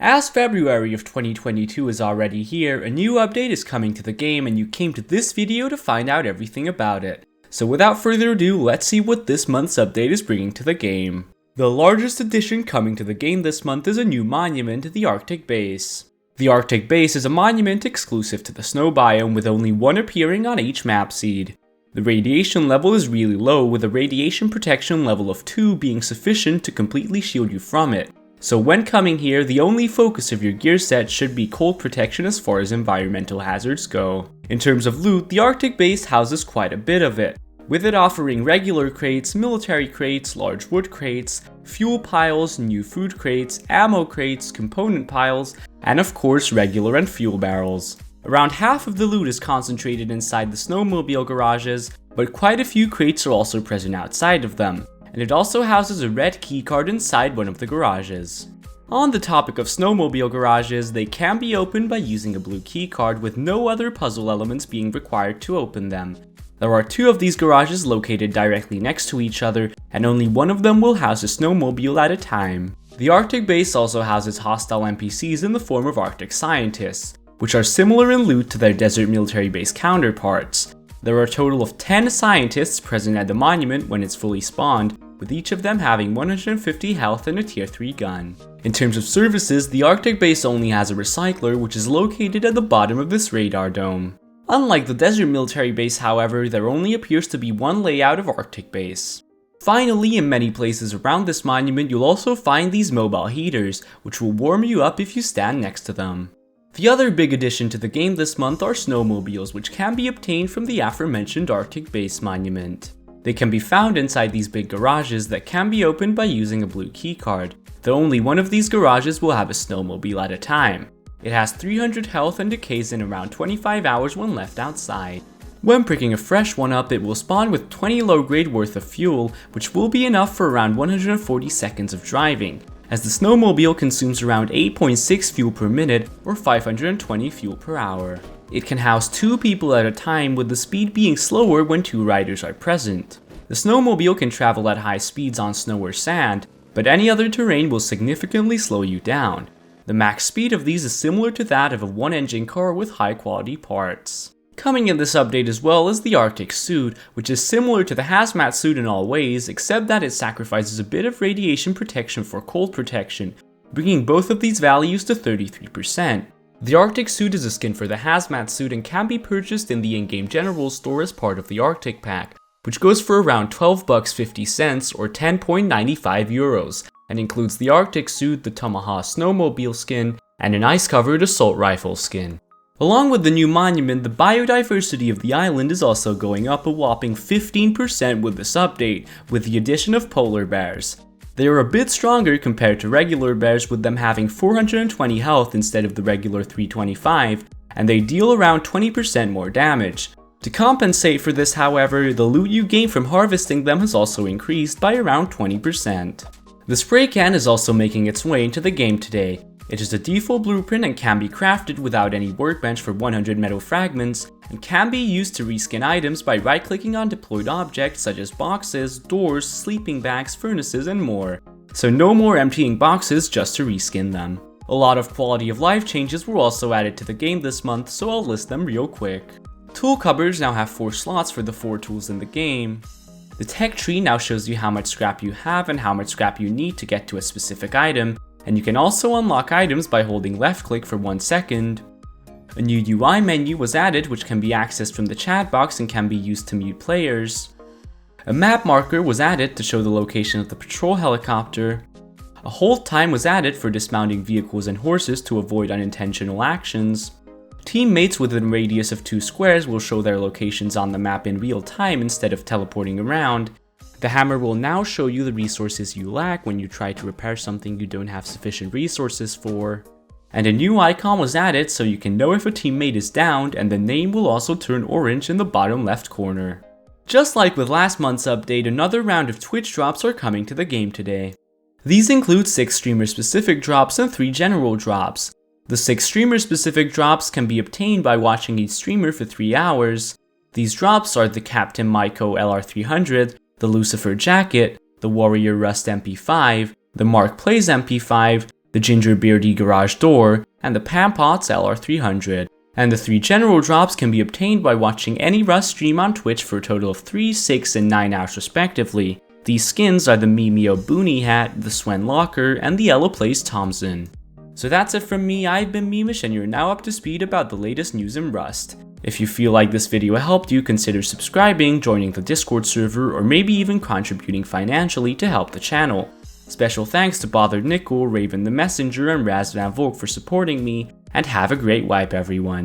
As February of 2022 is already here, a new update is coming to the game and you came to this video to find out everything about it. So without further ado, let's see what this month's update is bringing to the game. The largest addition coming to the game this month is a new monument, the Arctic Base. The Arctic Base is a monument exclusive to the snow biome with only one appearing on each map seed. The radiation level is really low, with a radiation protection level of 2 being sufficient to completely shield you from it. So when coming here, the only focus of your gear set should be cold protection as far as environmental hazards go. In terms of loot, the Arctic Base houses quite a bit of it, with it offering regular crates, military crates, large wood crates, fuel piles, new food crates, ammo crates, component piles, and of course regular and fuel barrels. Around half of the loot is concentrated inside the snowmobile garages, but quite a few crates are also present outside of them, and it also houses a red keycard inside one of the garages. On the topic of snowmobile garages, they can be opened by using a blue keycard with no other puzzle elements being required to open them. There are 2 of these garages located directly next to each other, and only one of them will house a snowmobile at a time. The Arctic Base also houses hostile NPCs in the form of Arctic scientists, which are similar in loot to their desert military base counterparts. There are a total of 10 scientists present at the monument when it's fully spawned, with each of them having 150 health and a tier 3 gun. In terms of services, the Arctic Base only has a recycler, which is located at the bottom of this radar dome. Unlike the desert military base, however, there only appears to be one layout of Arctic Base. Finally, in many places around this monument, you'll also find these mobile heaters, which will warm you up if you stand next to them. The other big addition to the game this month are snowmobiles, which can be obtained from the aforementioned Arctic Base monument. They can be found inside these big garages that can be opened by using a blue keycard, though only one of these garages will have a snowmobile at a time. It has 300 health and decays in around 25 hours when left outside. When picking a fresh one up, it will spawn with 20 low grade worth of fuel, which will be enough for around 140 seconds of driving, as the snowmobile consumes around 8.6 fuel per minute or 520 fuel per hour. It can house 2 people at a time, with the speed being slower when 2 riders are present. The snowmobile can travel at high speeds on snow or sand, but any other terrain will significantly slow you down. The max speed of these is similar to that of a one-engine car with high quality parts. Coming in this update as well is the Arctic suit, which is similar to the hazmat suit in all ways, except that it sacrifices a bit of radiation protection for cold protection, bringing both of these values to 33%. The Arctic suit is a skin for the hazmat suit and can be purchased in the in-game general store as part of the Arctic pack, which goes for around $12.50 or 10.95 euros, and includes the Arctic suit, the Tomahawk snowmobile skin, and an ice-covered assault rifle skin. Along with the new monument, the biodiversity of the island is also going up a whopping 15% with this update, with the addition of polar bears. They are a bit stronger compared to regular bears, with them having 420 health instead of the regular 325, and they deal around 20% more damage. To compensate for this, however, the loot you gain from harvesting them has also increased by around 20%. The spray can is also making its way into the game today. It is a default blueprint and can be crafted without any workbench for 100 metal fragments, and can be used to reskin items by right-clicking on deployed objects such as boxes, doors, sleeping bags, furnaces, and more. So no more emptying boxes just to reskin them. A lot of quality of life changes were also added to the game this month, so I'll list them real quick. Tool cupboards now have 4 slots for the 4 tools in the game. The tech tree now shows you how much scrap you have and how much scrap you need to get to a specific item, and you can also unlock items by holding left click for 1 second. A new UI menu was added, which can be accessed from the chat box and can be used to mute players. A map marker was added to show the location of the patrol helicopter. A hold time was added for dismounting vehicles and horses to avoid unintentional actions. Teammates within a radius of 2 squares will show their locations on the map in real time instead of teleporting around. The hammer will now show you the resources you lack when you try to repair something you don't have sufficient resources for. And a new icon was added so you can know if a teammate is downed, and the name will also turn orange in the bottom left corner. Just like with last month's update, another round of Twitch drops are coming to the game today. These include 6 streamer specific drops and 3 general drops. The 6 streamer specific drops can be obtained by watching each streamer for 3 hours. These drops are the Captain Maiko LR300, the Lucifer Jacket, the Warrior Rust MP5, the Mark Plays MP5, the Gingerbeardy Garage Door, and the Pampots LR300. And the 3 general drops can be obtained by watching any Rust stream on Twitch for a total of 3, 6, and 9 hours respectively. These skins are the Mimeo Boonie Hat, the Swen Locker, and the Yellow Place Thompson. So that's it from me. I've been Meemish, and you're now up to speed about the latest news in Rust. If you feel like this video helped you, consider subscribing, joining the Discord server, or maybe even contributing financially to help the channel. Special thanks to Bothered Nickel, Raven the Messenger, and Raz Van Volk for supporting me, and have a great wipe everyone.